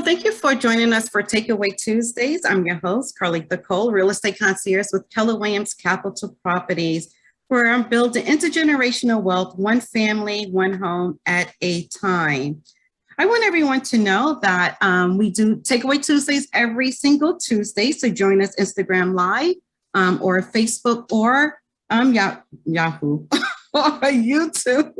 Thank you for joining us for Takeaway Tuesdays. I'm your host, Carlita Cole, real estate concierge with Keller Williams Capital Properties, where I'm building intergenerational wealth, one family, one home at a time. I want everyone to know that we do Takeaway Tuesdays every single Tuesday. So join us Instagram Live or Facebook or Yahoo or YouTube.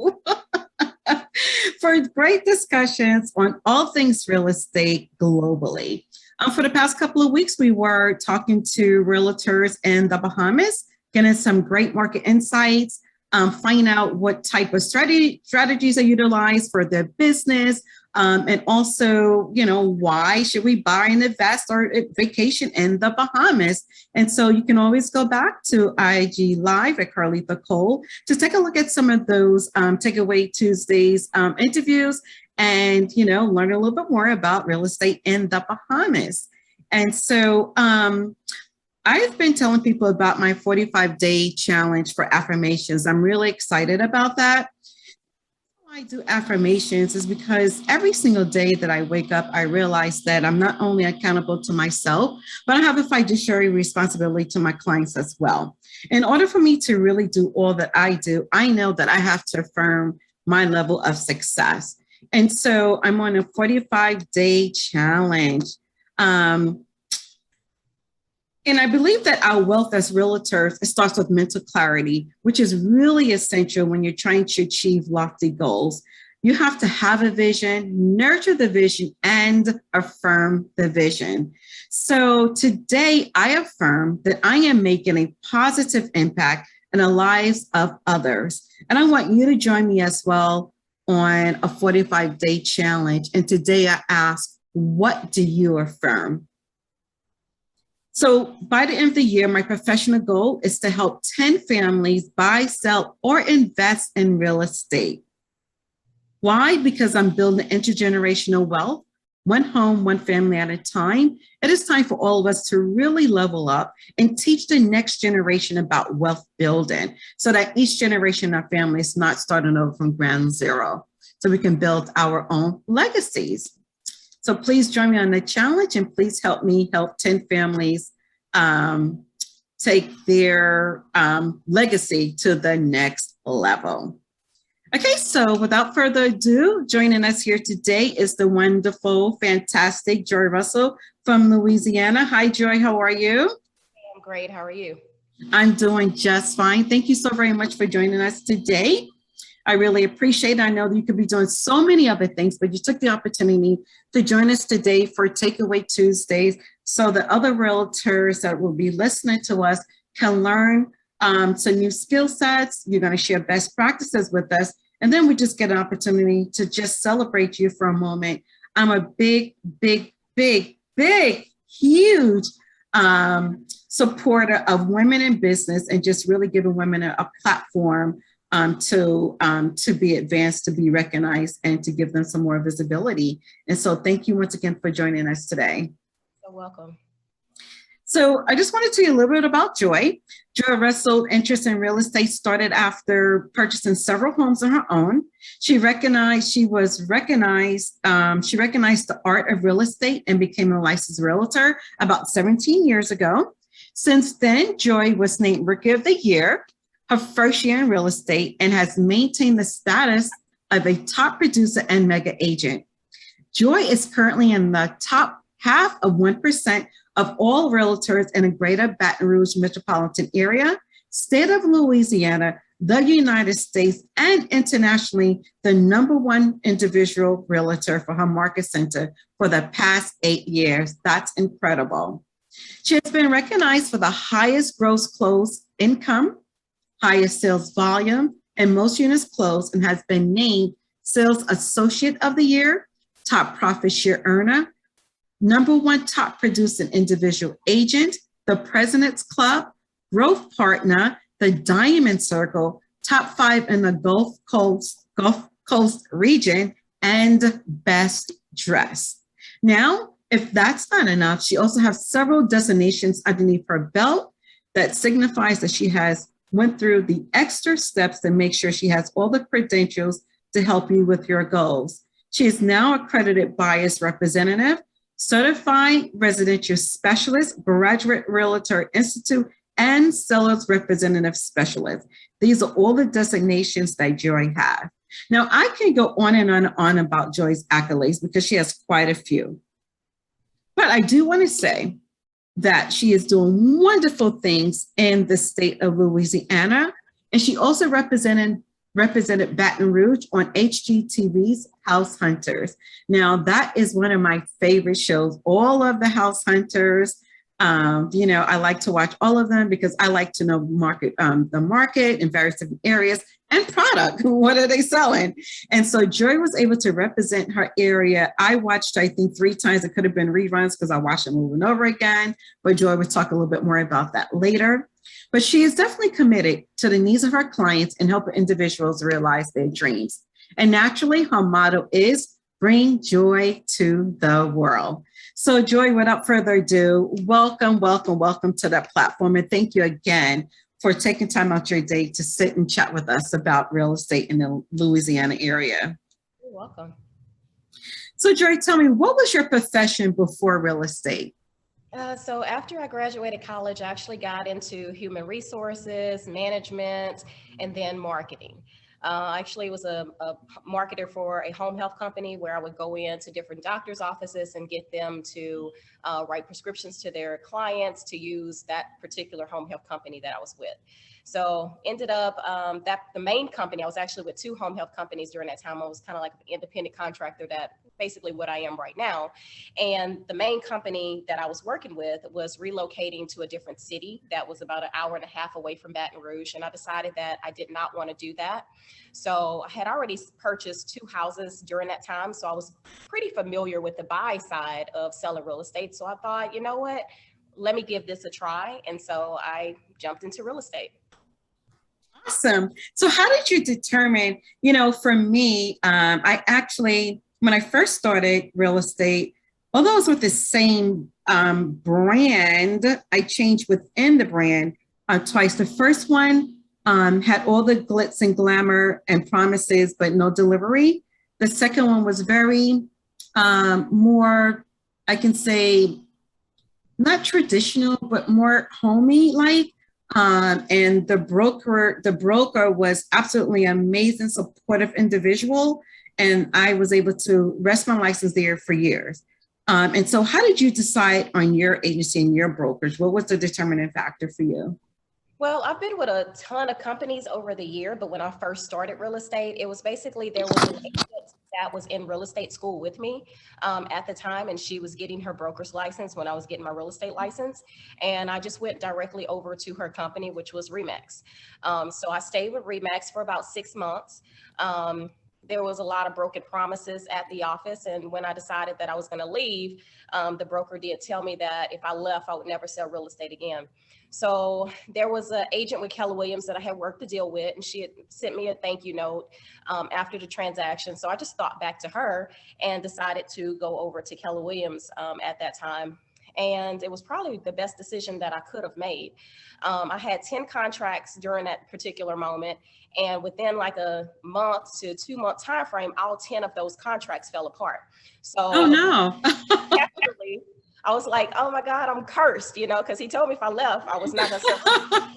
For great discussions on all things real estate globally. For the past couple of weeks, we were talking to realtors in the Bahamas, getting some great market insights, finding out what type of strategies are utilized for their business, and also, why should we buy and invest or vacation in the Bahamas? And so you can always go back to IG Live at Carlita Cole to take a look at some of those Takeaway Tuesdays interviews and, learn a little bit more about real estate in the Bahamas. And so I've been telling people about my 45-day challenge for affirmations. I'm really excited about that. I do affirmations is because every single day that I wake up, I realize that I'm not only accountable to myself, but I have a fiduciary responsibility to my clients as well. In order for me to really do all that I do, I know that I have to affirm my level of success. And so I'm on a 45-day challenge. And I believe that our wealth as realtors, it starts with mental clarity, which is really essential when you're trying to achieve lofty goals. You have to have a vision, nurture the vision, and affirm the vision. So today I affirm that I am making a positive impact in the lives of others. And I want you to join me as well on a 45-day challenge. And today I ask, what do you affirm? So by the end of the year, my professional goal is to help 10 families buy, sell, or invest in real estate. Why? Because I'm building intergenerational wealth, one home, one family at a time. It is time for all of us to really level up and teach the next generation about wealth building so that each generation of family is not starting over from ground zero, so we can build our own legacies. So please join me on the challenge and please help me help 10 families take their legacy to the next level. Okay, so without further ado, joining us here today is the wonderful, fantastic Joy Russell from Louisiana. Hi, Joy, how are you? I'm great, how are you? I'm doing just fine. Thank you so very much for joining us today. I really appreciate it. I know that you could be doing so many other things, but you took the opportunity to join us today for Takeaway Tuesdays so that other realtors that will be listening to us can learn some new skill sets. You're going to share best practices with us. And then we just get an opportunity to just celebrate you for a moment. I'm a big, huge supporter of women in business and just really giving women a platform to be advanced, to be recognized, and to give them some more visibility. And so thank you once again for joining us today. You're welcome. So I just wanted to tell you a little bit about Joy. Joy Russell's interest in real estate started after purchasing several homes on her own. She recognized the art of real estate and became a licensed realtor about 17 years ago. Since then, Joy was named Rookie of the Year, her first year in real estate, and has maintained the status of a top producer and mega agent. Joy is currently in the top half of 1% of all realtors in the greater Baton Rouge metropolitan area, state of Louisiana, the United States, and internationally, the #1 individual realtor for her market center for the past 8 years. That's incredible. She has been recognized for the highest gross closed income, highest sales volume, and most units closed, and has been named Sales Associate of the Year, Top Profit Share Earner, #1 Top Producing Individual Agent, the President's Club, Growth Partner, the Diamond Circle, Top 5 in the Gulf Coast region, and Best Dressed. Now, if that's not enough, she also has several designations underneath her belt that signifies that she has went through the extra steps to make sure she has all the credentials to help you with your goals. She is now accredited buyer's representative, Certified Residential Specialist, Graduate Realtor Institute, and Sales Representative Specialist. These are all the designations that Joy has. Now, I can go on and on and on about Joy's accolades because she has quite a few. But I do want to say that she is doing wonderful things in the state of Louisiana. And she also represented Baton Rouge on HGTV's House Hunters. Now, that is one of my favorite shows. All of the House Hunters, I like to watch all of them because I like to know the market in various different areas and product. What are they selling? And so Joy was able to represent her area. I watched, I think, 3 times. It could have been reruns because I watched them over and over again. But Joy will talk a little bit more about that later. But she is definitely committed to the needs of her clients and helping individuals realize their dreams. And naturally, her motto is bring joy to the world. So Joy, without further ado, welcome to the platform. And thank you again for taking time out your day to sit and chat with us about real estate in the Louisiana area. You're welcome. So Joy, tell me, what was your profession before real estate? So after I graduated college, I actually got into human resources, management, and then marketing. I actually was a marketer for a home health company where I would go into different doctors' offices and get them to write prescriptions to their clients to use that particular home health company that I was with. So ended up the main company, I was actually with 2 home health companies during that time. I was kind of like an independent contractor, that basically what I am right now. And the main company that I was working with was relocating to a different city that was about an hour and a half away from Baton Rouge. And I decided that I did not want to do that. So I had already purchased 2 houses during that time. So I was pretty familiar with the buy side of selling real estate. So I thought, you know what, let me give this a try. And so I jumped into real estate. Awesome. So how did you determine, for me, I actually, when I first started real estate, although it was with the same brand, I changed within the brand twice. The first one had all the glitz and glamour and promises, but no delivery. The second one was very more, I can say, not traditional, but more homey like. And the broker was absolutely amazing, supportive individual. And I was able to rest my license there for years. And so how did you decide on your agency and your brokerage? What was the determining factor for you? Well, I've been with a ton of companies over the year, but when I first started real estate, it was basically there was an agent that was in real estate school with me at the time, and she was getting her broker's license when I was getting my real estate license. And I just went directly over to her company, which was Remax. So I stayed with Remax for about 6 months. There was a lot of broken promises at the office. And when I decided that I was going to leave, the broker did tell me that if I left, I would never sell real estate again. So there was an agent with Keller Williams that I had worked the deal with, and she had sent me a thank you note after the transaction. So I just thought back to her and decided to go over to Keller Williams at that time. And it was probably the best decision that I could have made. I had 10 contracts during that particular moment. And within like a month to 2 month time frame, all 10 of those contracts fell apart. So oh no. Actually, I was like, oh my God, I'm cursed, because he told me if I left, I was not going to sell.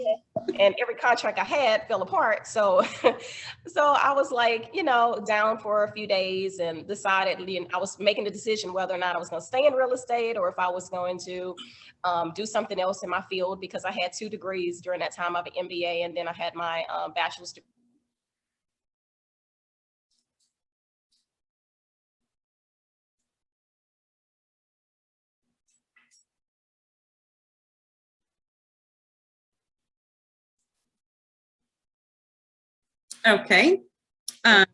And every contract I had fell apart. So I was like, down for a few days and decided, I was making the decision whether or not I was going to stay in real estate or if I was going to do something else in my field, because I had 2 degrees during that time. I have an MBA, and then I had my bachelor's degree. Okay.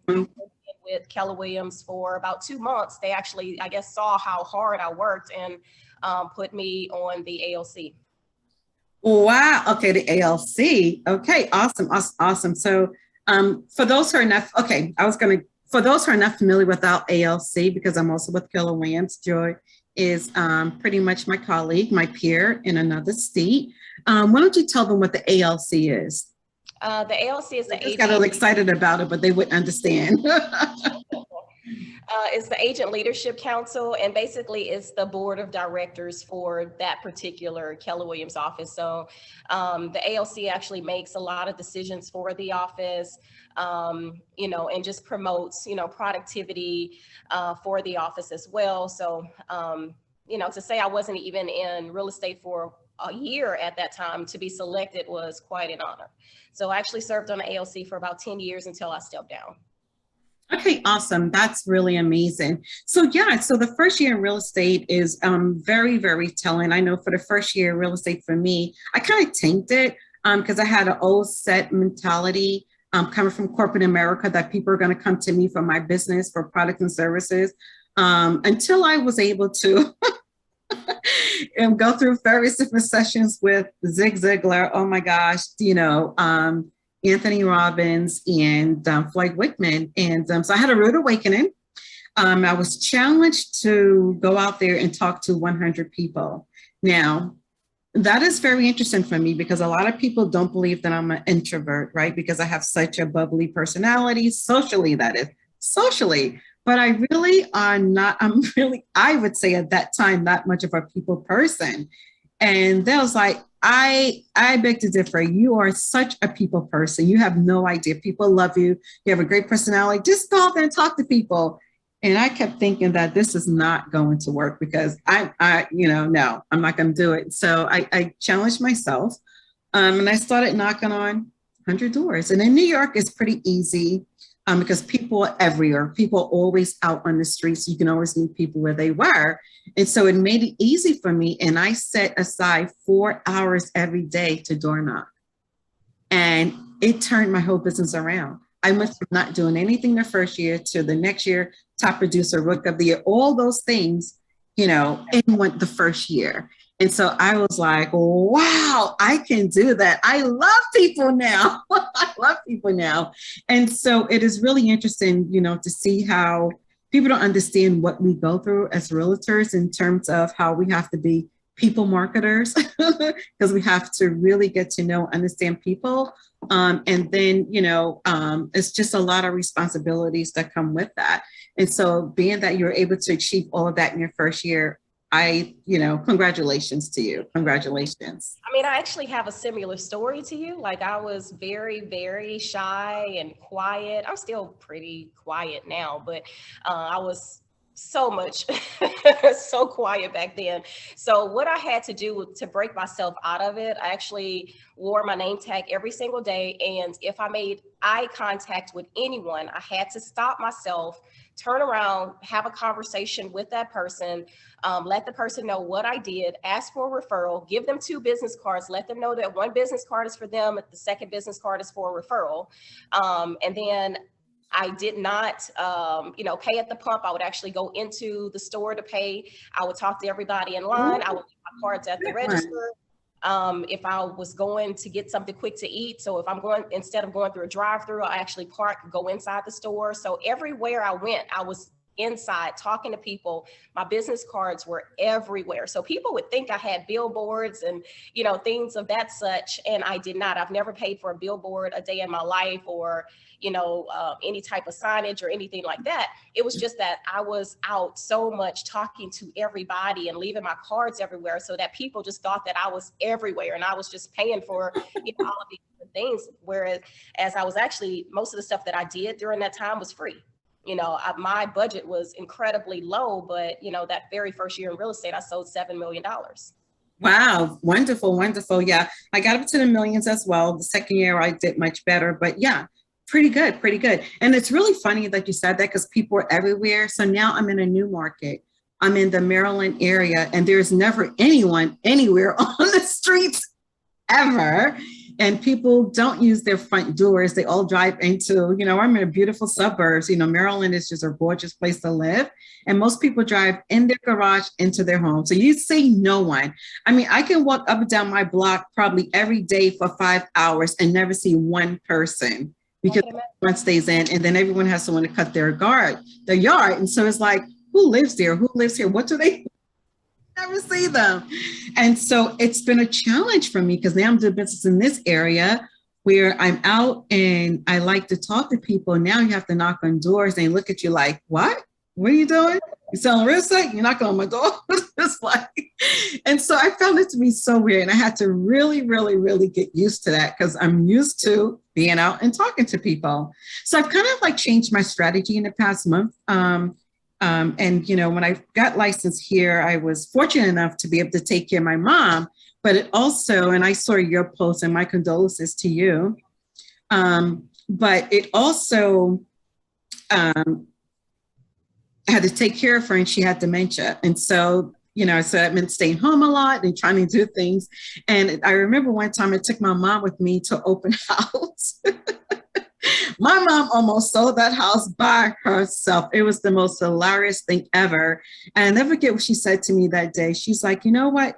With Keller Williams for about 2 months. They actually, I guess, saw how hard I worked and put me on the ALC. Wow. Okay. The ALC. Okay. Awesome. So for those who are not, for those who are not familiar with our ALC, because I'm also with Keller Williams, Joy is pretty much my colleague, my peer in another state. Why don't you tell them what the ALC is? The ALC is the I just got a little excited about it, but they wouldn't understand. It's the Agent Leadership Council, and basically it's the board of directors for that particular Keller Williams office. So the ALC actually makes a lot of decisions for the office, you know, and just promotes, you know, productivity for the office as well. So, you know, to say I wasn't even in real estate for a year at that time, to be selected was quite an honor. So I actually served on the ALC for about 10 years until I stepped down. Okay, awesome. That's really amazing. So yeah, so the first year in real estate is very, very telling. I know for the first year in real estate for me, I kind of tanked it because I had an old set mentality coming from corporate America that people are going to come to me for my business, for products and services, until I was able to and go through various different sessions with Zig Ziglar. Oh my gosh, you know, Anthony Robbins and Floyd Wickman. And so I had a rude awakening. I was challenged to go out there and talk to 100 people. Now, that is very interesting for me because a lot of people don't believe that I'm an introvert, right? Because I have such a bubbly personality, socially, that is, socially. But I really are not, I would say at that time, not much of a people person. And they was like, I beg to differ. You are such a people person. You have no idea. People love you. You have a great personality. Just go out there and talk to people. And I kept thinking that this is not going to work because no, I'm not going to do it. So I challenged myself and I started knocking on 100 doors. And in New York, it's pretty easy because people are everywhere. People are always out on the streets. You can always meet people where they were. And so it made it easy for me. And I set aside 4 hours every day to door knock. And it turned my whole business around. I went from not doing anything the first year to the next year, top producer, Rook of the Year, all those things, you know, in the first year. And so I was like, wow, I can do that. I love people now. I love people now. And so it is really interesting, you know, to see how people don't understand what we go through as realtors in terms of how we have to be people marketers because we have to really get to know, understand people. And then, you know, it's just a lot of responsibilities that come with that. And so being that you're able to achieve all of that in your first year, congratulations to you. Congratulations. I mean, I actually have a similar story to you. Like I was very, very shy and quiet. I'm still pretty quiet now, but I was so much, so quiet back then. So what I had to do to break myself out of it, I actually wore my name tag every single day. And if I made eye contact with anyone, I had to stop myself, turn around, have a conversation with that person, let the person know what I did, ask for a referral, give them 2 business cards, let them know that 1 business card is for them, the 2nd business card is for a referral. And then I did not, pay at the pump. I would actually go into the store to pay. I would talk to everybody in line. I would leave my cards at the register. If I was going to get something quick to eat. So if I'm going, instead of going through a drive-through, I actually park, go inside the store. So everywhere I went, I was inside talking to people. My business cards were everywhere. So people would think I had billboards and, you know, things of that such. And I did not. I've never paid for a billboard a day in my life or, any type of signage or anything like that. It was just that I was out so much talking to everybody and leaving my cards everywhere so that people just thought that I was everywhere and I was just paying for all of these different things. Whereas as I was actually, most of the stuff that I did during that time was free. My budget was incredibly low, but that very first year in real estate, I sold $7 million. Wow. Wonderful. Wonderful. Yeah. I got up to the millions as well. The second year I did much better, but yeah, pretty good. Pretty good. And it's really funny that you said that because people are everywhere. So now I'm in a new market. I'm in the Maryland area and there's never anyone anywhere on the streets ever. And people don't use their front doors. They all drive into, I'm in a beautiful suburbs. Maryland is just a gorgeous place to live. And most people drive in their garage into their home. So you see no one. I mean, I can walk up and down my block probably every day for 5 hours and never see one person because everyone stays in and then everyone has someone to cut their yard. And so it's like, who lives there? Who lives here? What do they never see them. And so it's been a challenge for me because now I'm doing business in this area where I'm out and I like to talk to people. Now you have to knock on doors and they look at you like, what? what are you doing? You selling real estate? You're knocking on my door. It's like, and so I found it to be so weird. And I had to really, really, really get used to that because I'm used to being out and talking to people. So I've kind of like changed my strategy in the past month. And, you know, when I got licensed here, I was fortunate enough to be able to take care of my mom, but it also, and I saw your post and my condolences to you. But it also, I had to take care of her and she had dementia. And so, you know, so I've been staying home a lot and trying to do things. And I remember one time I took my mom with me to open house. My mom almost sold that house by herself. It was the most hilarious thing ever. And I never forget what she said to me that day. She's like, you know what?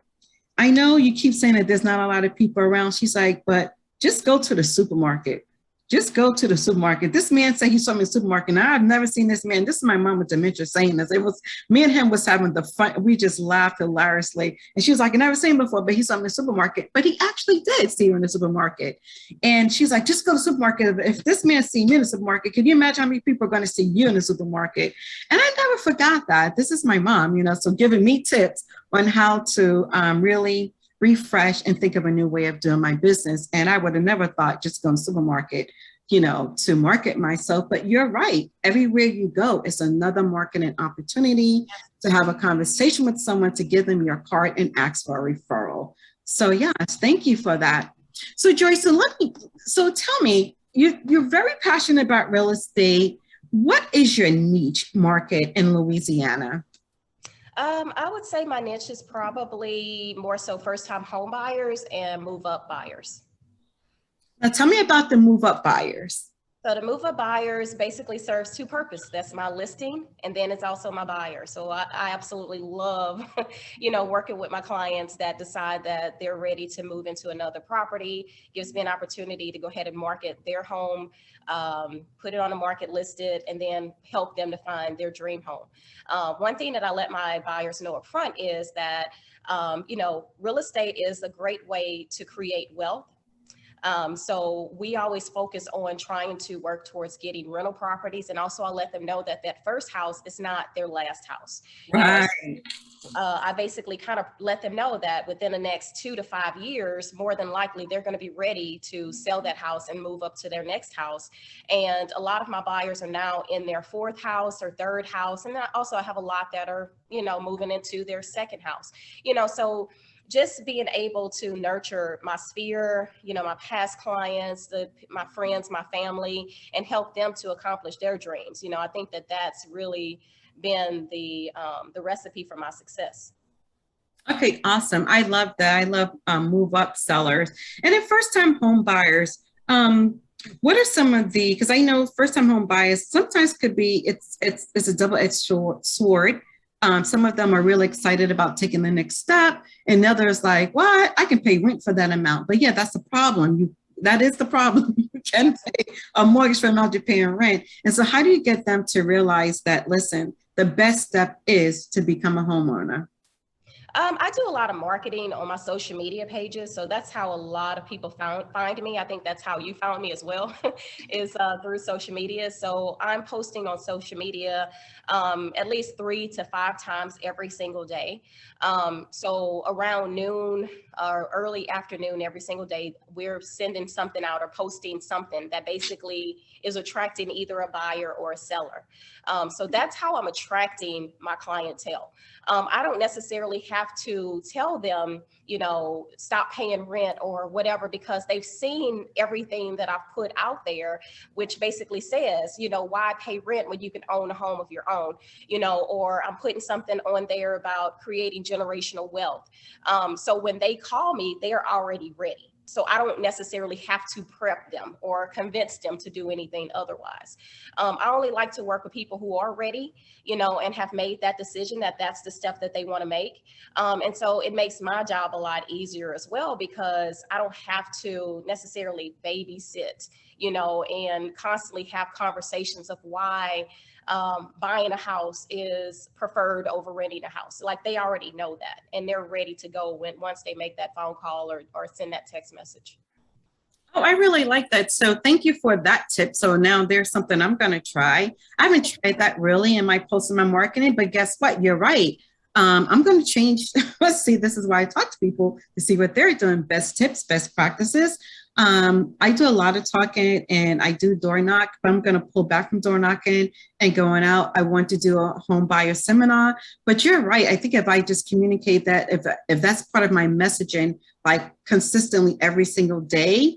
I know you keep saying that there's not a lot of people around. She's like, but just go to the supermarket. Just go to the supermarket. This man said he saw me in the supermarket. Now I've never seen this man. This is my mom with dementia saying this. It was me and him was having the fun. We just laughed hilariously. And she was like, I never seen him before, but he saw me in the supermarket. But he actually did see her in the supermarket. And she's like, just go to the supermarket. If this man see me in the supermarket, can you imagine how many people are going to see you in the supermarket? And I never forgot that. This is my mom, you know, so giving me tips on how to really refresh and think of a new way of doing my business. And I would have never thought just going to the supermarket, you know, to market myself. But you're right. Everywhere you go, it's another marketing opportunity to have a conversation with someone, to give them your card and ask for a referral. So yes, thank you for that. So Joyce, so tell me, you're very passionate about real estate. What is your niche market in Louisiana? I would say my niche is probably more so first-time home buyers and move-up buyers. Now tell me about the move-up buyers. So the move-up buyers basically serves two purposes. That's my listing, and then it's also my buyer. So I absolutely love, you know, working with my clients that decide that they're ready to move into another property. Gives me an opportunity to go ahead and market their home, put it on the market, list it, and then help them to find their dream home. One thing that I let my buyers know up front is that, you know, real estate is a great way to create wealth. So we always focus on trying to work towards getting rental properties. And also I let them know that that first house is not their last house. Right. I basically kind of let them know that within the next 2 to 5 years, more than likely, they're going to be ready to sell that house and move up to their next house. And a lot of my buyers are now in their fourth house or third house. And also I have a lot that are, you know, moving into their second house, you know, so just being able to nurture my sphere, you know, my past clients, my friends, my family, and help them to accomplish their dreams. You know, I think that that's really been the recipe for my success. Okay, awesome. I love that. I love move up sellers and then first time home buyers. What are some of the, because I know first time home buyers sometimes could be, it's a double-edged sword. Some of them are really excited about taking the next step, and others like, what? I can pay rent for that amount. But yeah, that's the problem. That is the problem. You can pay a mortgage for the amount you're paying rent. And so how do you get them to realize that, listen, the best step is to become a homeowner? I do a lot of marketing on my social media pages. So that's how a lot of people find me. I think that's how you found me as well, is through social media. So I'm posting on social media at least 3 to 5 times every single day. So around noon or early afternoon every single day, we're sending something out or posting something that basically is attracting either a buyer or a seller. So that's how I'm attracting my clientele. I don't necessarily have to tell them, you know, stop paying rent or whatever, because they've seen everything that I've put out there, which basically says, you know, why pay rent when you can own a home of your own, you know, or I'm putting something on there about creating generational wealth. So when they call me, they're already ready. So I don't necessarily have to prep them or convince them to do anything otherwise. I only like to work with people who are ready, you know, and have made that decision that that's the step that they want to make. And so it makes my job a lot easier as well, because I don't have to necessarily babysit, you know, and constantly have conversations of why buying a house is preferred over renting a house. Like they already know that, and they're ready to go once they make that phone call or send that text message. Oh, I really like that. So thank you for that tip. So now there's something I'm going to try. I haven't tried that really in my post and my marketing, but guess what? You're right. I'm going to change. Let's see, this is why I talk to people to see what they're doing. Best tips, best practices. I do a lot of talking and I do door knock, but I'm going to pull back from door knocking and going out. I want to do a home buyer seminar, but you're right. I think if I just communicate that, if that's part of my messaging, like consistently every single day,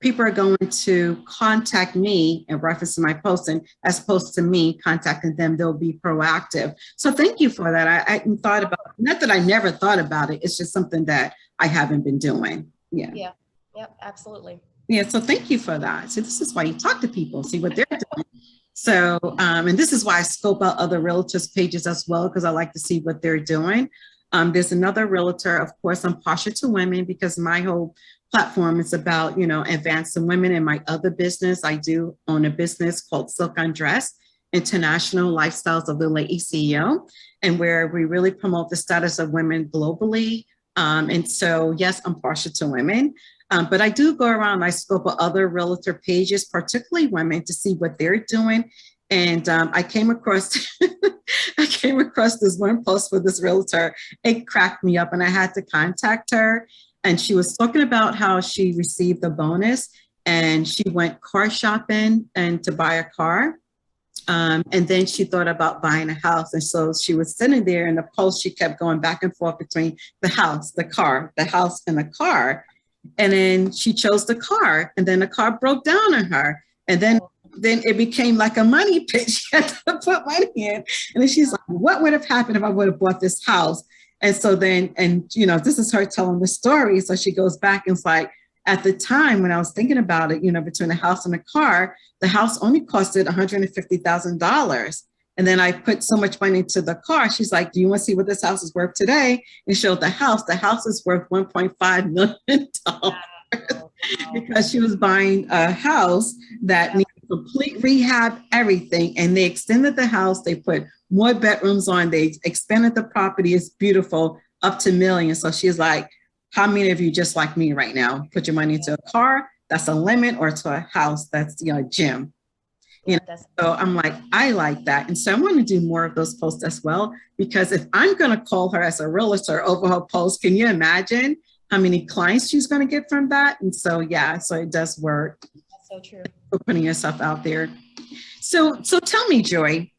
people are going to contact me in reference to my posting as opposed to me contacting them. They'll be proactive. So thank you for that. I hadn't thought about, not that I never thought about it. It's just something that I haven't been doing. Yeah. Yeah. Yep. Absolutely. Yeah. So thank you for that. So this is why you talk to people, see what they're doing. So, and this is why I scope out other realtors pages as well, because I like to see what they're doing. There's another realtor, of course, I'm partial to women because my whole platform is about, advancing women. In my other business, I do own a business called Silke Endress, International Lifestyles of the Lady CEO, and where we really promote the status of women globally. And so, yes, I'm partial to women. But I do go around, I scope of other realtor pages, particularly women, to see what they're doing. And I came across this one post for this realtor. It cracked me up and I had to contact her. And she was talking about how she received a bonus and she went car shopping and to buy a car. And then she thought about buying a house. And so she was sitting there in the post, she kept going back and forth between the house, the car, the house and the car. And then she chose the car and then the car broke down on her. And then it became like a money pit. She had to put money in. And then she's like, what would have happened if I would have bought this house? And so then, this is her telling the story. So she goes back and it's like, at the time when I was thinking about it, between the house and the car, the house only costed $150,000. And then I put so much money into the car. She's like, do you want to see what this house is worth today? And showed the house. The house is worth $1.5 million because she was buying a house that needed complete rehab, everything. And they extended the house. They put more bedrooms on. They expanded the property. It's beautiful, up to millions. So she's like, how many of you just like me right now put your money into a car that's a limit or to a house that's a gym? So I'm like, I like that. And so I want to do more of those posts as well, because if I'm going to call her as a realtor over her post, can you imagine how many clients she's going to get from that? And so, so it does work. That's so true. For putting yourself out there. So tell me, Joy,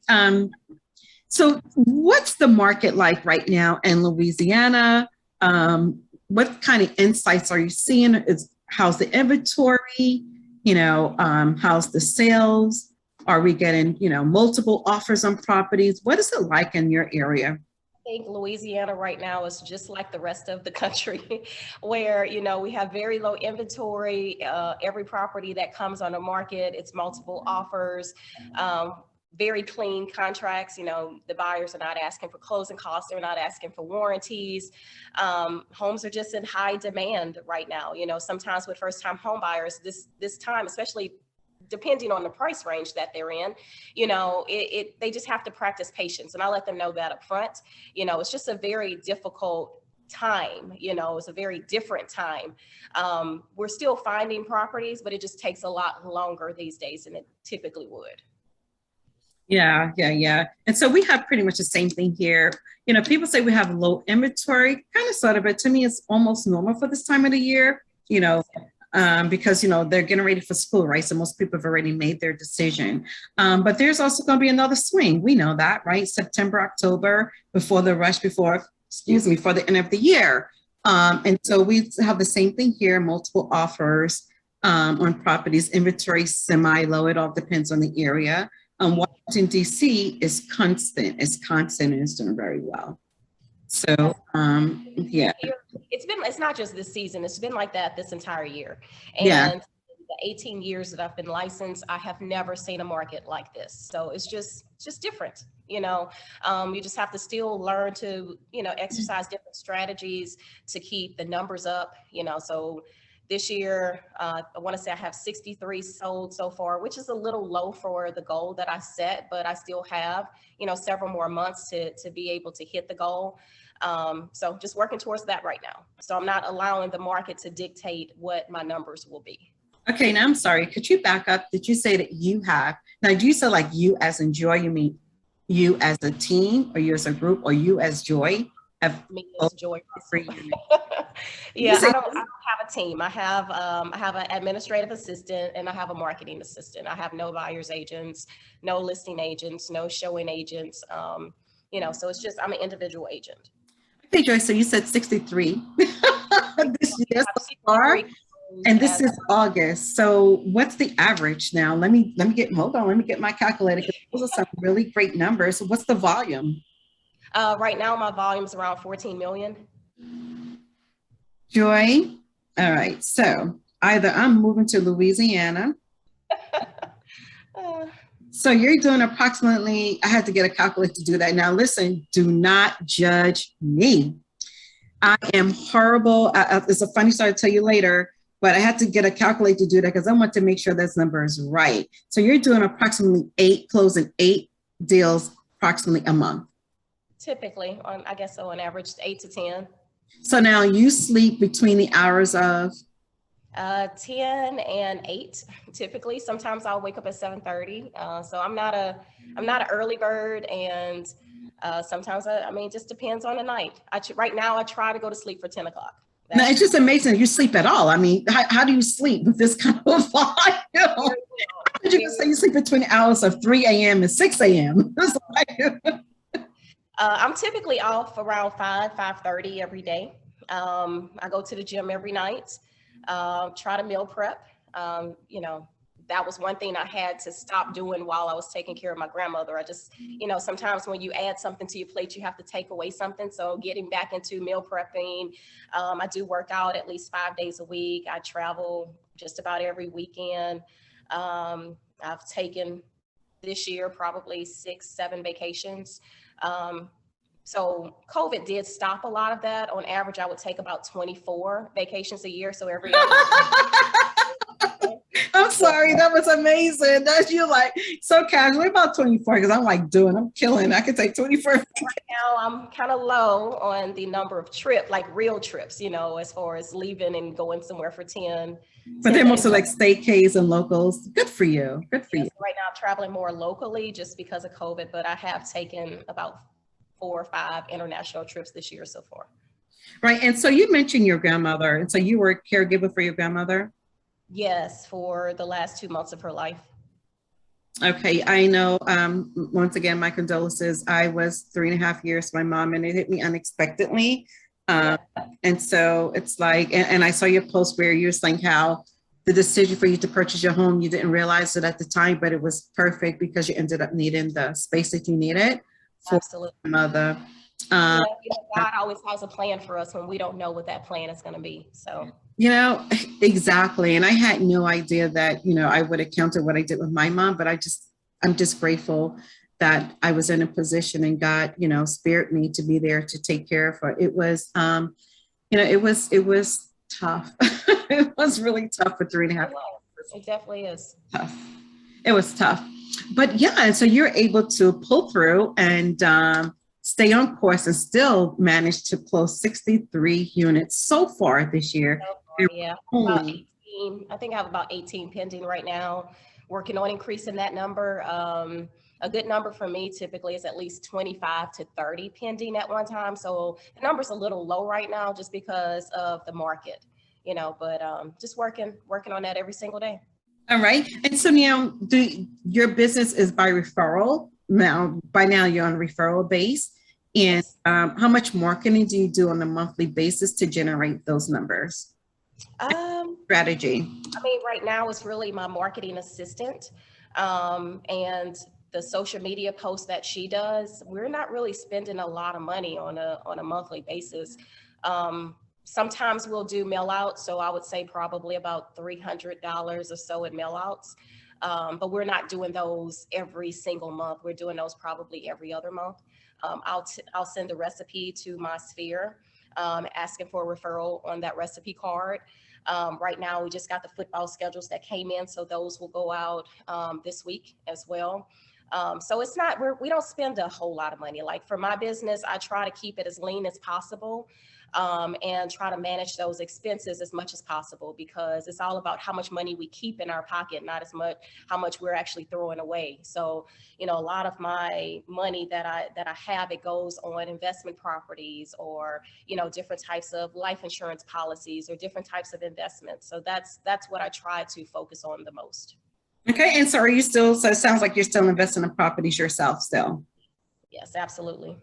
so what's the market like right now in Louisiana? What kind of insights are you seeing? How's the inventory? How's the sales? Are we getting, multiple offers on properties? What is it like in your area? I think Louisiana right now is just like the rest of the country where, we have very low inventory. Every property that comes on the market, it's multiple offers. Very clean contracts. The buyers are not asking for closing costs. They're not asking for warranties. Homes are just in high demand right now. Sometimes with first-time home buyers, this time, especially depending on the price range that they're in, they just have to practice patience. And I let them know that up front. It's just a very difficult time. It's a very different time. We're still finding properties, but it just takes a lot longer these days than it typically would. Yeah. And so we have pretty much the same thing here. People say we have low inventory, kind of sort of, but to me, it's almost normal for this time of the year, because, they're getting ready for school, right? So most people have already made their decision. But there's also going to be another swing. We know that, right? September, October, before the rush, for the end of the year. And so we have the same thing here, multiple offers on properties, inventory semi-low. It all depends on the area. Washington, D.C. is constant. It's constant and it's doing very well. So, it's not just this season. It's been like that this entire year. And the 18 years that I've been licensed, I have never seen a market like this. So it's just different. You just have to still learn to, exercise different strategies to keep the numbers up, so this year, I want to say I have 63 sold so far, which is a little low for the goal that I set, but I still have, several more months to be able to hit the goal. So just working towards that right now. So I'm not allowing the market to dictate what my numbers will be. Okay, now I'm sorry. Could you back up? Did you say that you have, now do you say like you as in Joy, you mean you as a team or you as a group or you as Joy have Me both as Joy three Russell. units? You Yeah, say, I don't have a team. I have an administrative assistant and I have a marketing assistant. I have no buyer's agents, no listing agents, no showing agents. So it's just I'm an individual agent. okay, Joy, so you said 63 this year I'm so far, 63 and this as is August. So what's the average now? Hold on, let me get my calculator because those are some really great numbers. So what's the volume? right now my volume's around 14 million. Joy, all right, so either I'm moving to Louisiana. Uh, So you're doing approximately, I had to get a calculator to do that. Now, listen, do not judge me. I am horrible. It's a funny story, I'll tell you later, but I had to get a calculator to do that because I want to make sure this number is right. So you're doing approximately closing eight deals approximately a month. Typically, I guess so, on average, 8 to 10. So now you sleep between the hours of 10 and 8 typically. Sometimes I'll wake up at 7:30. So I'm not an early bird, and sometimes it just depends on the night. Right now I try to go to sleep for 10 o'clock. now, it's just amazing that you sleep at all. I mean, how do you sleep with this kind of volume? How did you just say you sleep between the hours of 3 a.m. and 6 a.m.? I'm typically off around 5:30 every day. I go to the gym every night. Try to meal prep. That was one thing I had to stop doing while I was taking care of my grandmother. I just, sometimes when you add something to your plate, you have to take away something. So getting back into meal prepping, I do work out at least 5 days a week. I travel just about every weekend. I've taken this year probably 6, 7 vacations. So COVID did stop a lot of that. On average, I would take about 24 vacations a year. So every other I'm sorry, that was amazing. That's you like so casually about 24 because I'm killing. I could take 24. Right now, I'm kind of low on the number of like real trips, as far as leaving and going somewhere for 10. But they're 10 days. mostly like staycays and locals. Good for you. Good for you. Right now, I'm traveling more locally just because of COVID, but I have taken about 4 or 5 international trips this year so far. Right. And so you mentioned your grandmother. And so you were a caregiver for your grandmother? Yes, for the last 2 months of her life. Okay. I know. Once again, my condolences. I was 3.5 years with my mom and it hit me unexpectedly. And so it's like, and I saw your post where you're saying how the decision for you to purchase your home, you didn't realize it at the time, but it was perfect because you ended up needing the space that you needed for Absolutely. your mother. God always has a plan for us when we don't know what that plan is going to be. So, exactly. And I had no idea that, I would have counted what I did with my mom, but I'm just grateful that I was in a position and God, spared me to be there to take care of her. It was, it was tough. It was really tough for 3.5 years. It definitely is tough. It was tough, but yeah. And so you're able to pull through and, stay on course and still manage to close 63 units so far this year. so far, yeah. About 18. I think I have about 18 pending right now. Working on increasing that number. A good number for me typically is at least 25 to 30 pending at one time. So the number's a little low right now just because of the market, but just working on that every single day. All right. And so now your business is by referral. By now you're on a referral base. And how much marketing do you do on a monthly basis to generate those numbers? Strategy. Right now it's really my marketing assistant, and the social media posts that she does. We're not really spending a lot of money on a monthly basis. Sometimes we'll do mail outs, so I would say probably about $300 or so in mail outs. But we're not doing those every single month. We're doing those probably every other month. I'll send a recipe to my sphere, asking for a referral on that recipe card. Right now, we just got the football schedules that came in, so those will go out this week as well. So it's not, we don't spend a whole lot of money. Like for my business, I try to keep it as lean as possible. and try to manage those expenses as much as possible, because it's all about how much money we keep in our pocket, not as much how much we're actually throwing away. So, you know, a lot of my money that I have, it goes on investment properties, or, you know, different types of life insurance policies, or different types of investments. So that's what I try to focus on the most. Okay. And so are you still, so it sounds like you're still investing in properties yourself still? Yes, absolutely.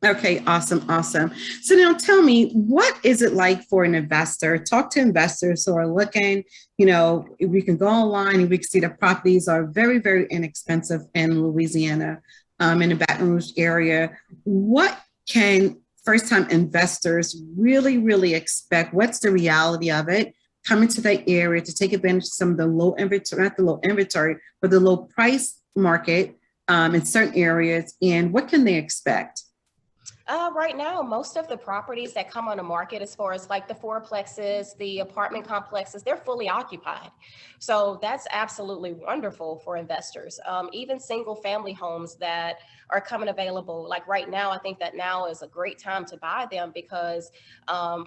Okay, awesome, awesome. So now tell me, what is it like for an investor? Talk to investors who are looking, you know, we can go online and we can see the properties are very, very inexpensive in Louisiana, in the Baton Rouge area. What can first-time investors really, really expect? What's the reality of it? Coming to that area to take advantage of some of the low inventory, not the low inventory, but the low price market in certain areas, and what can they expect? Right now, most of the properties that come on the market, as far as like the fourplexes, the apartment complexes, they're fully occupied. So that's absolutely wonderful for investors. Even single family homes that are coming available, like right now, I think that now is a great time to buy them, because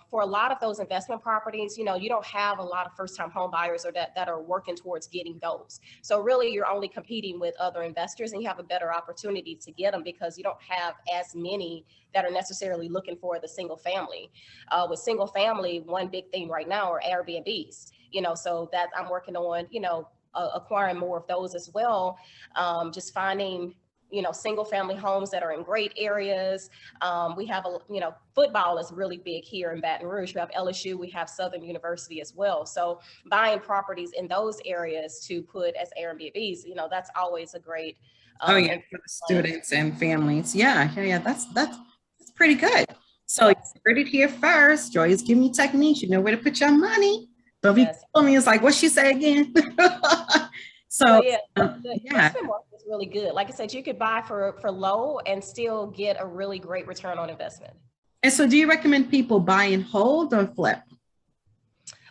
for a lot of those investment properties, you know, you don't have a lot of first-time home buyers or that are working towards getting those. So really, you're only competing with other investors, and you have a better opportunity to get them because you don't have as many that are necessarily looking for the single family. With single family, one big thing right now are Airbnbs, you know, so that I'm working on, you know, acquiring more of those as well. Just finding, you know, single family homes that are in great areas. We have you know, football is really big here in Baton Rouge. We have LSU, we have Southern University as well. So buying properties in those areas to put as Airbnbs, you know, that's always a great. Oh yeah, for the students and families. Yeah, that's pretty good. So Yes. you heard it here first. Joy is giving you techniques. You know where to put your money. Don't be Yes. telling me it's like, what she say again? So Yeah, the yeah. investment market is really good. Like I said, you could buy for low and still get a really great return on investment. And so do you recommend people buy and hold or flip?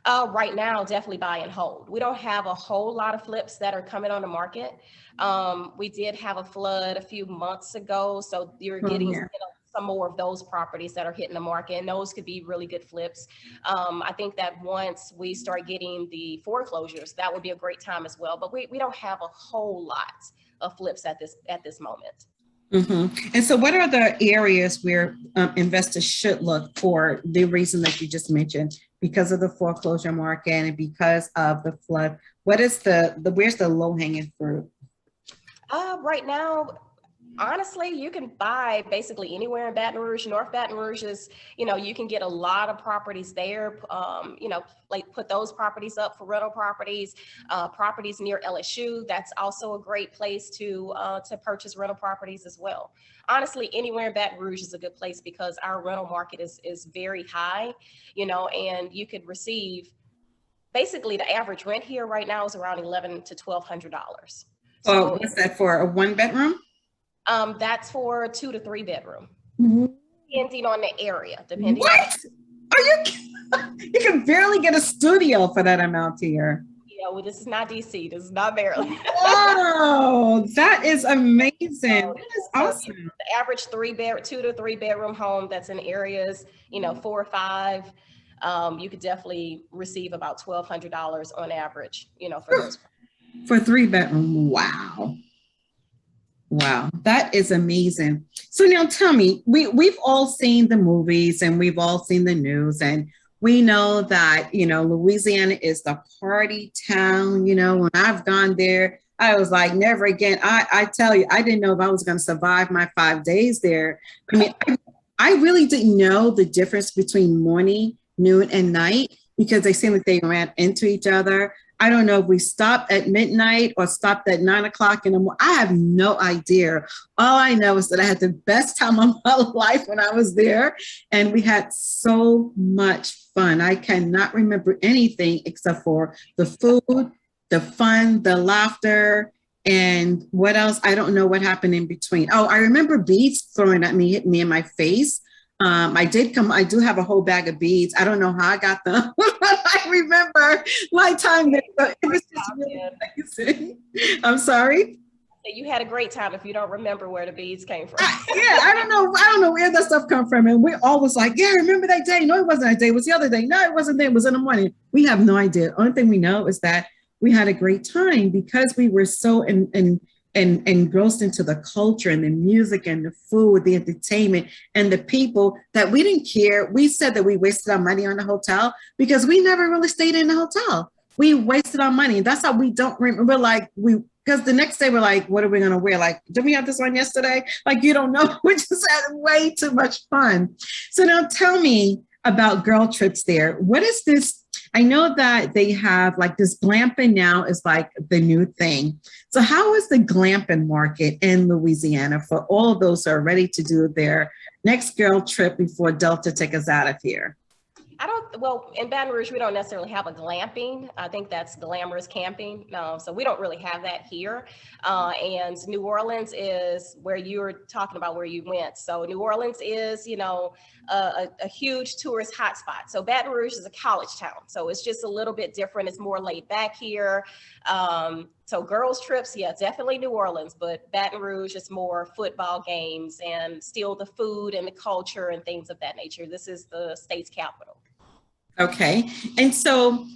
Right now, definitely buy and hold. We don't have a whole lot of flips that are coming on the market. We did have a flood a few months ago, so you're getting you know, some more of those properties that are hitting the market, and those could be really good flips. I think that once we start getting the foreclosures, that would be a great time as well. But we don't have a whole lot of flips at this moment. Mm-hmm. And so what are the areas where investors should look for the reason that you just mentioned, because of the foreclosure market and because of the flood? What is where's the low hanging fruit? Right now, honestly, you can buy basically anywhere in Baton Rouge. North Baton Rouge is, you know, you can get a lot of properties there. You know, like put those properties up for rental properties. Properties near LSU, that's also a great place to purchase rental properties as well. Honestly, anywhere in Baton Rouge is a good place because our rental market is very high, you know, and you could receive basically the average rent here right now is around $1,100 to $1,200. So what's that for, a one bedroom? That's for a 2 to 3 bedroom, Mm-hmm. depending on the area. Depending What? Are you? You can barely get a studio for that amount here. Yeah, well, this is not DC. This is not Maryland. Wow, that is amazing. That is awesome. The average 2 to 3 bedroom home that's in areas, you know, 4 or 5. You could definitely receive about $1,200 on average, you know, for those. For 3 bedroom. Wow. Wow, that is amazing. So now tell me, we've all seen the movies and we've all seen the news, and we know that, you know, Louisiana is the party town. You know, when I've gone there, I was like, never again. I tell you, I didn't know if I was going to survive my 5 days there. I mean, I really didn't know the difference between morning, noon, and night because they seemed like they ran into each other. I don't know if we stopped at midnight or stopped at 9 o'clock in the morning. I have no idea. All I know is that I had the best time of my life when I was there, and we had so much fun. I cannot remember anything except for the food, the fun, the laughter, and what else? I don't know what happened in between. Oh, I remember beads throwing at me, hitting me in my face. I do have a whole bag of beads. I don't know how I got them. I remember my time there. So it was just really amazing. I'm sorry. You had a great time if you don't remember where the beads came from. Yeah, I don't know where that stuff come from. And we're always like, yeah, remember that day? No, it wasn't that day. It was the other day. No, it wasn't there. It was in the morning. We have no idea. Only thing we know is that we had a great time because we were so engrossed into the culture and the music and the food, the entertainment and the people that we didn't care. We said that we wasted our money on the hotel because we never really stayed in the hotel. We wasted our money. That's how we don't remember. Like because the next day we're like, what are we going to wear? Like, did we have this on yesterday? Like, you don't know. We just had way too much fun. So now tell me about girl trips there. What is this? I know that they have like this glamping now is like the new thing. So how is the glamping market in Louisiana for all of those who are ready to do their next girl trip before Delta take us out of here? Well, in Baton Rouge, we don't necessarily have a glamping. I think that's glamorous camping. So we don't really have that here. And New Orleans is where you're talking about where you went. So New Orleans is, a huge tourist hotspot. So Baton Rouge is a college town. So it's just a little bit different. It's more laid back here. So girls trips, yeah, definitely New Orleans, but Baton Rouge is more football games and still the food and the culture and things of that nature. This is the state's capital. Okay. And so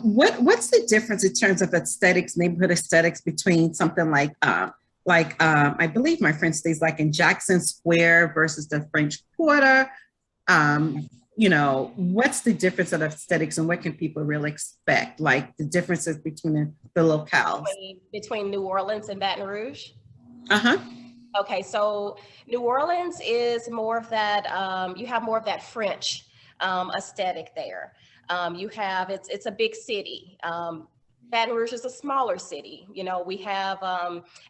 what's the difference in terms of aesthetics, neighborhood aesthetics between something like I believe my friend stays like in Jackson Square versus the French Quarter? What's the difference of aesthetics and what can people really expect? Like the differences between the locales? Between New Orleans and Baton Rouge? Uh-huh. Okay, so New Orleans is more of that, you have more of that French aesthetic there. It's a big city. Baton Rouge is a smaller city. We have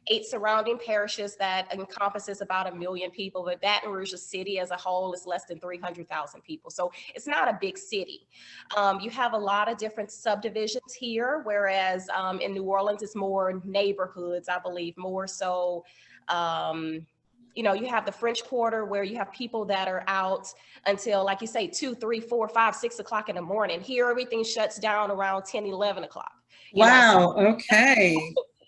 8 surrounding parishes that encompasses about 1 million people, but Baton Rouge, the city as a whole, is less than 300,000 people. So it's not a big city. You have a lot of different subdivisions here, whereas in New Orleans, it's more neighborhoods, I believe, more so. You have the French Quarter where you have people that are out until, like you say, 2, 3, 4, 5, 6 o'clock in the morning. Here, everything shuts down around 10, 11 o'clock. Wow. Okay.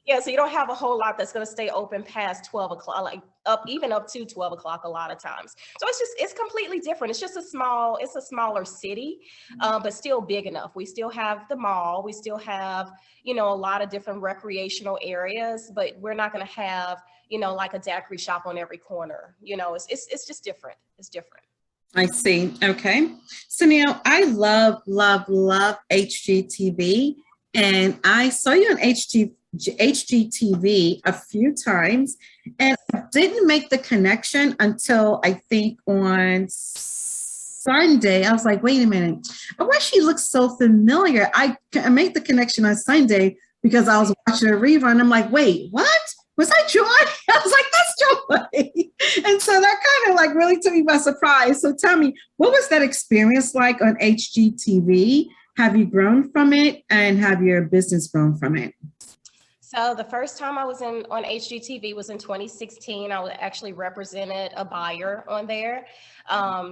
Yeah. So you don't have a whole lot that's going to stay open past 12 o'clock, like even up to 12 o'clock a lot of times. So it's completely different. It's a smaller city, but still big enough. We still have the mall. We still have, a lot of different recreational areas, but we're not going to have, like a daiquiri shop on every corner. It's just different. It's different. I see. Okay. So now I love HGTV. And I saw you on HGTV a few times and I didn't make the connection until I think on Sunday. I was like, wait a minute, why she looks so familiar? I made the connection on Sunday because I was watching a rerun. I'm like, wait, what? Was that Joy? I was like, that's Joy. And so that kind of like really took me by surprise. So tell me, what was that experience like on HGTV? Have you grown from it and have your business grown from it? So the first time I was on HGTV was in 2016. I actually represented a buyer on there.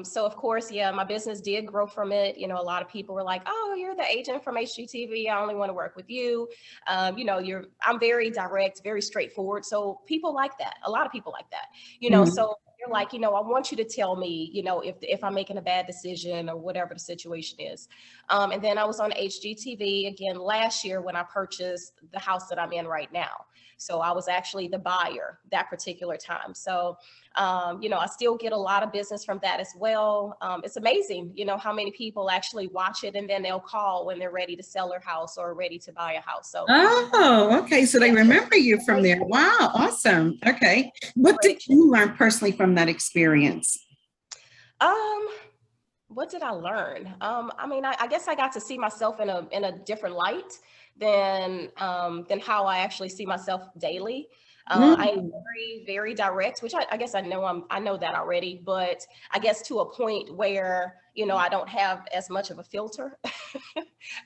So of course, yeah, my business did grow from it. A lot of people were like, oh, you're the agent from HGTV. I only want to work with you. I'm very direct, very straightforward. So people like that. A lot of people like that, Mm-hmm. So you're like, I want you to tell me, if I'm making a bad decision or whatever the situation is. And then I was on HGTV again last year when I purchased the house that I'm in right now. So I was actually the buyer that particular time. So, I still get a lot of business from that as well. It's amazing, how many people actually watch it and then they'll call when they're ready to sell their house or ready to buy a house. So, oh, okay. So they remember you from there. Wow. Awesome. Okay. What did you learn personally from that experience? What did I learn? I guess I got to see myself in a different light than how I actually see myself daily. I am very, very direct, which I guess I know that already, but I guess to a point where, I don't have as much of a filter,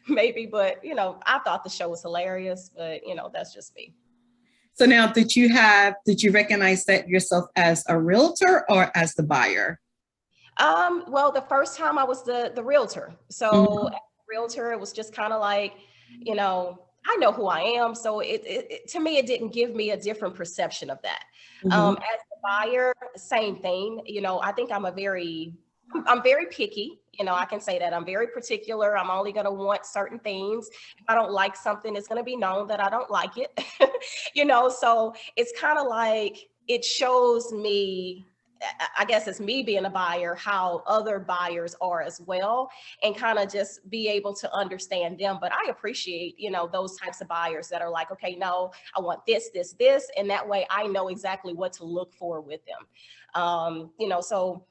maybe, but, I thought the show was hilarious, but, that's just me. So now, did you recognize that yourself as a realtor or as the buyer? Well, the first time I was the realtor. So as a realtor, it was just kind of like, I know who I am. So to me, it didn't give me a different perception of that. Mhm. As a buyer, same thing. I think I'm very picky. I can say that I'm very particular. I'm only going to want certain things. If I don't like something, it's going to be known that I don't like it. So it's kind of like it shows me, I guess it's me being a buyer, how other buyers are as well, and kind of just be able to understand them. But I appreciate, those types of buyers that are like, okay, no, I want this, this, this. And that way I know exactly what to look for with them. So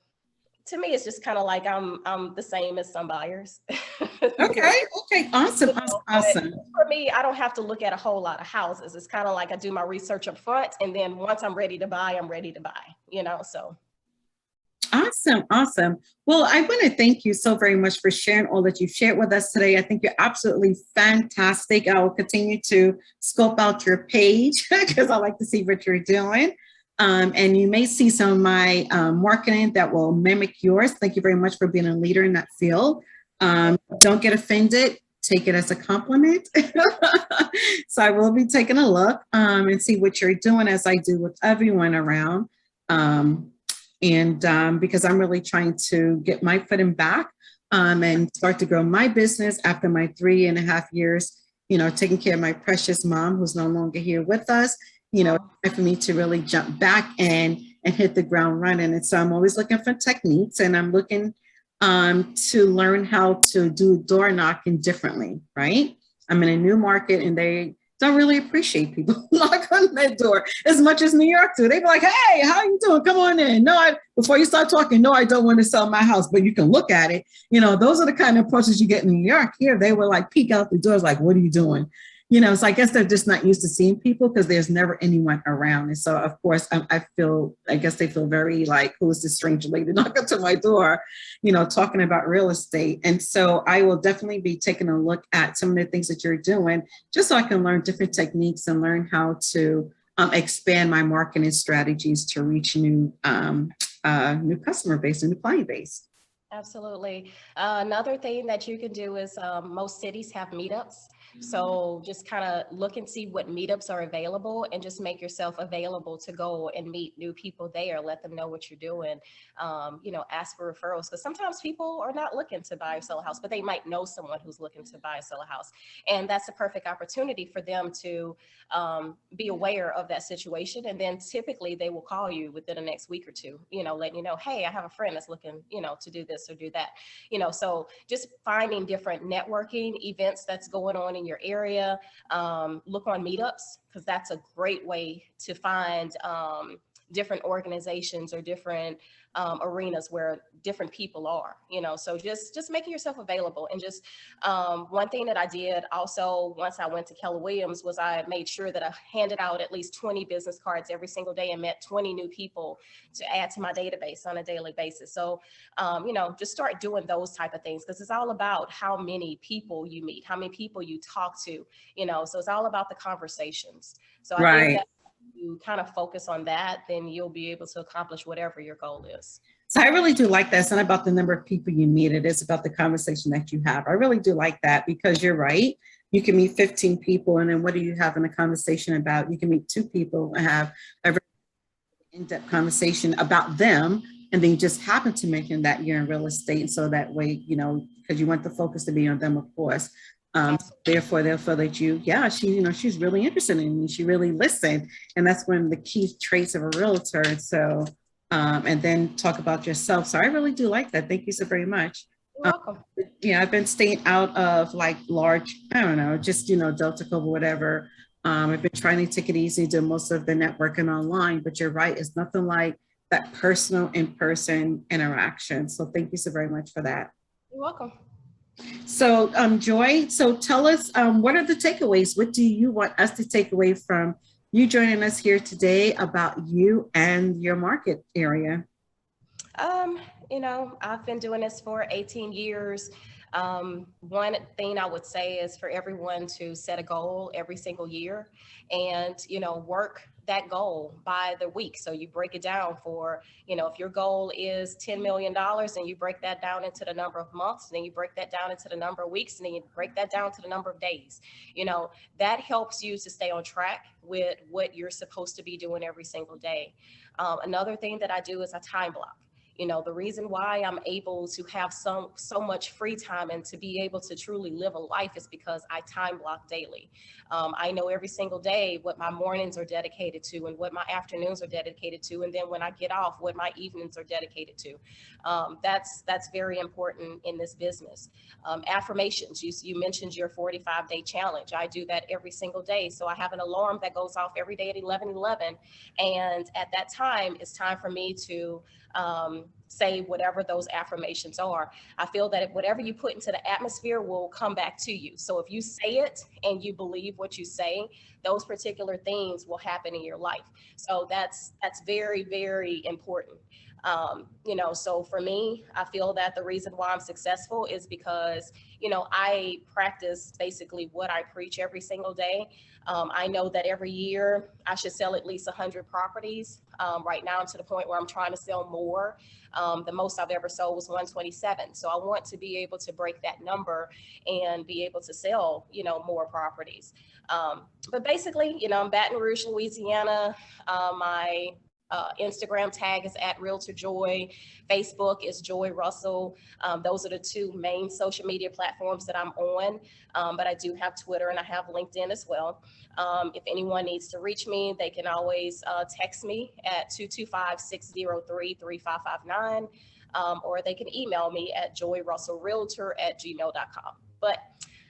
to me, it's just kind of like I'm the same as some buyers. Okay. Okay. Awesome. Awesome. But Awesome. for me, I don't have to look at a whole lot of houses. It's kind of like I do my research up front, and then once I'm ready to buy, I'm ready to buy, so. Awesome. Awesome. Well, I want to thank you so very much for sharing all that you've shared with us today. I think you're absolutely fantastic. I will continue to scope out your page because I like to see what you're doing. And you may see some of my marketing that will mimic yours. Thank you very much for being a leader in that field. Don't get offended. Take it as a compliment. So I will be taking a look and see what you're doing, as I do with everyone around. Because I'm really trying to get my footing back and start to grow my business after my 3.5 years, taking care of my precious mom who's no longer here with us. Time for me to really jump back and hit the ground running. And so I'm always looking for techniques, and I'm looking to learn how to do door knocking differently, right? I'm in a new market, and they don't really appreciate people who knock on their door as much as New York do. They be like, hey, how you doing? Come on in. No, before you start talking, no, I don't want to sell my house, but you can look at it. Those are the kind of approaches you get in New York. Here, they were like, peek out the doors, like, what are you doing? So I guess they're just not used to seeing people because there's never anyone around. And so, of course, I guess they feel very like, who is this strange lady knocking to my door, talking about real estate. And so I will definitely be taking a look at some of the things that you're doing, just so I can learn different techniques and learn how to expand my marketing strategies to reach new customer base and new client base. Absolutely. Another thing that you can do is most cities have meetups. So just kind of look and see what meetups are available, and just make yourself available to go and meet new people there. Let them know what you're doing. Ask for referrals, because sometimes people are not looking to buy or sell a house, but they might know someone who's looking to buy or sell a house. And that's a perfect opportunity for them to be aware of that situation. And then typically they will call you within the next week or two, letting you know, hey, I have a friend that's looking, to do this or do that. So just finding different networking events that's going on in your area. Look on meetups, because that's a great way to find different organizations or different arenas where different people are, so just making yourself available. And just one thing that I did also once I went to Keller Williams was I made sure that I handed out at least 20 business cards every single day and met 20 new people to add to my database on a daily basis. So, just start doing those type of things, because it's all about how many people you meet, how many people you talk to, so it's all about the conversations. So I think that you kind of focus on that, then you'll be able to accomplish whatever your goal is. So I really do like that. It's not about the number of people you meet. It is about the conversation that you have. I really do like that, because you're right. You can meet 15 people, and then what are you having a conversation about? You can meet 2 people and have a very in-depth conversation about them. And then you just happen to mention that you're in real estate. So that way, because you want the focus to be on them, of course. Therefore, they'll feel that she's really interested in me. She really listened. And that's one of the key traits of a realtor. So, and then talk about yourself. So I really do like that. Thank you so very much. You're welcome. I've been staying out of like large, I don't know, just, Delta Cove or whatever. I've been trying to take it easy, do most of the networking online, but you're right. It's nothing like that personal in-person interaction. So thank you so very much for that. You're welcome. So Joy, so tell us, what are the takeaways? What do you want us to take away from you joining us here today about you and your market area? I've been doing this for 18 years. One thing I would say is for everyone to set a goal every single year and, work that goal by the week. So you break it down for, if your goal is $10 million and you break that down into the number of months, then you break that down into the number of weeks, and then you break that down to the number of days. That helps you to stay on track with what you're supposed to be doing every single day. Another thing that I do is I time block. The reason why I'm able to have so much free time and to be able to truly live a life is because I time block daily. I know every single day what my mornings are dedicated to and what my afternoons are dedicated to. And then when I get off, what my evenings are dedicated to. That's very important in this business. Affirmations, you mentioned your 45-day challenge. I do that every single day. So I have an alarm that goes off every day at 11:11. And at that time, it's time for me to say whatever those affirmations are. I feel that whatever you put into the atmosphere will come back to you. So if you say it and you believe what you say, those particular things will happen in your life. So that's very, very important. So for me, I feel that the reason why I'm successful is because, I practice basically what I preach every single day. I know that every year I should sell at least 100 properties. Right now I'm to the point where I'm trying to sell more. The most I've ever sold was 127. So I want to be able to break that number and be able to sell, more properties. But basically, I'm Baton Rouge, Louisiana. My Instagram tag is @RealtorJoy. Facebook is Joy Russell. Those are the two main social media platforms that I'm on. But I do have Twitter and I have LinkedIn as well. If anyone needs to reach me, they can always text me at 225-603-3559. Or they can email me at joyrussellrealtor@gmail.com. But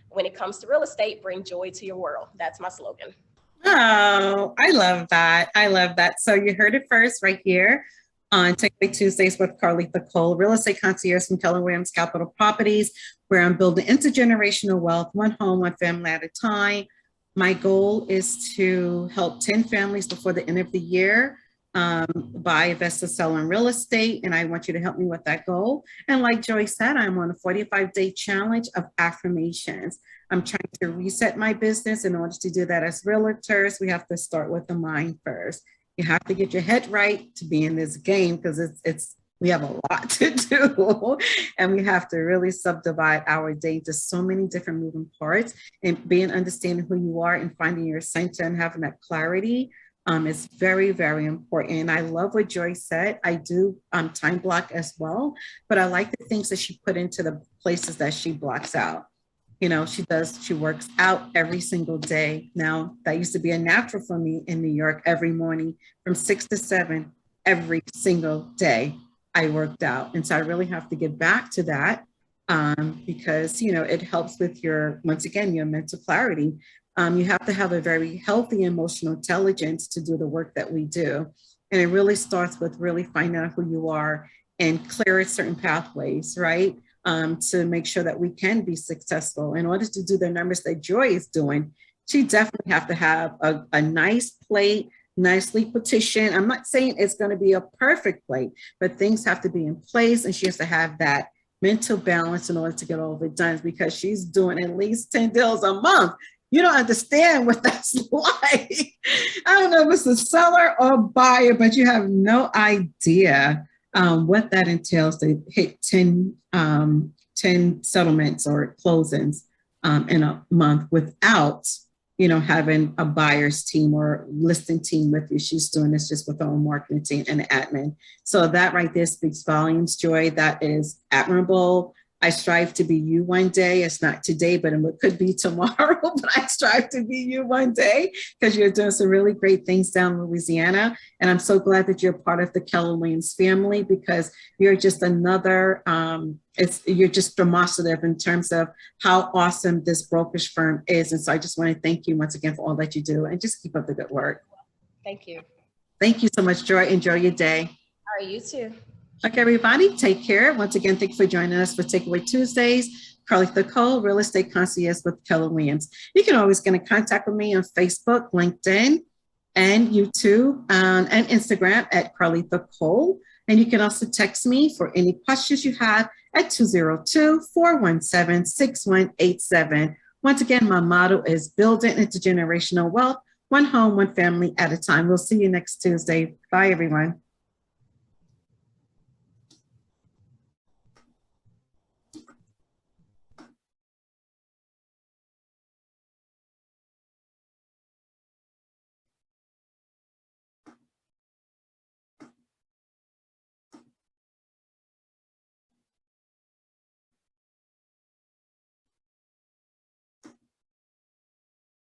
when it comes to real estate, bring joy to your world. That's my slogan. Oh, I love that. I love that. So you heard it first right here on Takeaway Tuesdays with Carlitha Cole, real estate concierge from Keller Williams Capital Properties, where I'm building intergenerational wealth, one home, one family at a time. My goal is to help 10 families before the end of the year buy, invest, or sell in real estate. And I want you to help me with that goal. And like Joy said, I'm on a 45-day challenge of affirmations. I'm trying to reset my business. In order to do that as realtors, we have to start with the mind first. You have to get your head right to be in this game because we have a lot to do and we have to really subdivide our day into so many different moving parts, and being understanding who you are and finding your center and having that clarity is very, very important. And I love what Joy said. I do time block as well, but I like the things that she put into the places that she blocks out. She works out every single day. Now, that used to be a natural for me in New York. Every morning from 6 to 7, every single day, I worked out. And so I really have to get back to that because, it helps with once again, your mental clarity. You have to have a very healthy emotional intelligence to do the work that we do. And it really starts with really finding out who you are and clear certain pathways, right? To make sure that we can be successful. In order to do the numbers that Joy is doing, she definitely have to have a nice plate, nicely petitioned. I'm not saying it's going to be a perfect plate, but things have to be in place, and she has to have that mental balance in order to get all of it done, because she's doing at least 10 deals a month. You don't understand what that's like. I don't know if it's a seller or buyer, but you have no idea what that entails to hit 10 settlements or closings in a month without, having a buyer's team or listing team with you. She's doing this just with her own marketing team and admin. So that right there speaks volumes, Joy. That is admirable. I strive to be you one day. It's not today, but it could be tomorrow. But I strive to be you one day because you're doing some really great things down in Louisiana. And I'm so glad that you're part of the Keller Williams family, because you're just another, you're just demonstrative in terms of how awesome this brokerage firm is. And so I just want to thank you once again for all that you do, and just keep up the good work. Thank you. Thank you so much, Joy. Enjoy your day. All right, you too. Okay, everybody, take care. Once again, thank you for joining us for Takeaway Tuesdays. Carlitha Cole, real estate concierge with Keller Williams. You can always get in contact with me on Facebook, LinkedIn, and YouTube, and Instagram at Carlitha Cole. And you can also text me for any questions you have at 202-417-6187. Once again, my motto is building intergenerational wealth, one home, one family at a time. We'll see you next Tuesday. Bye, everyone.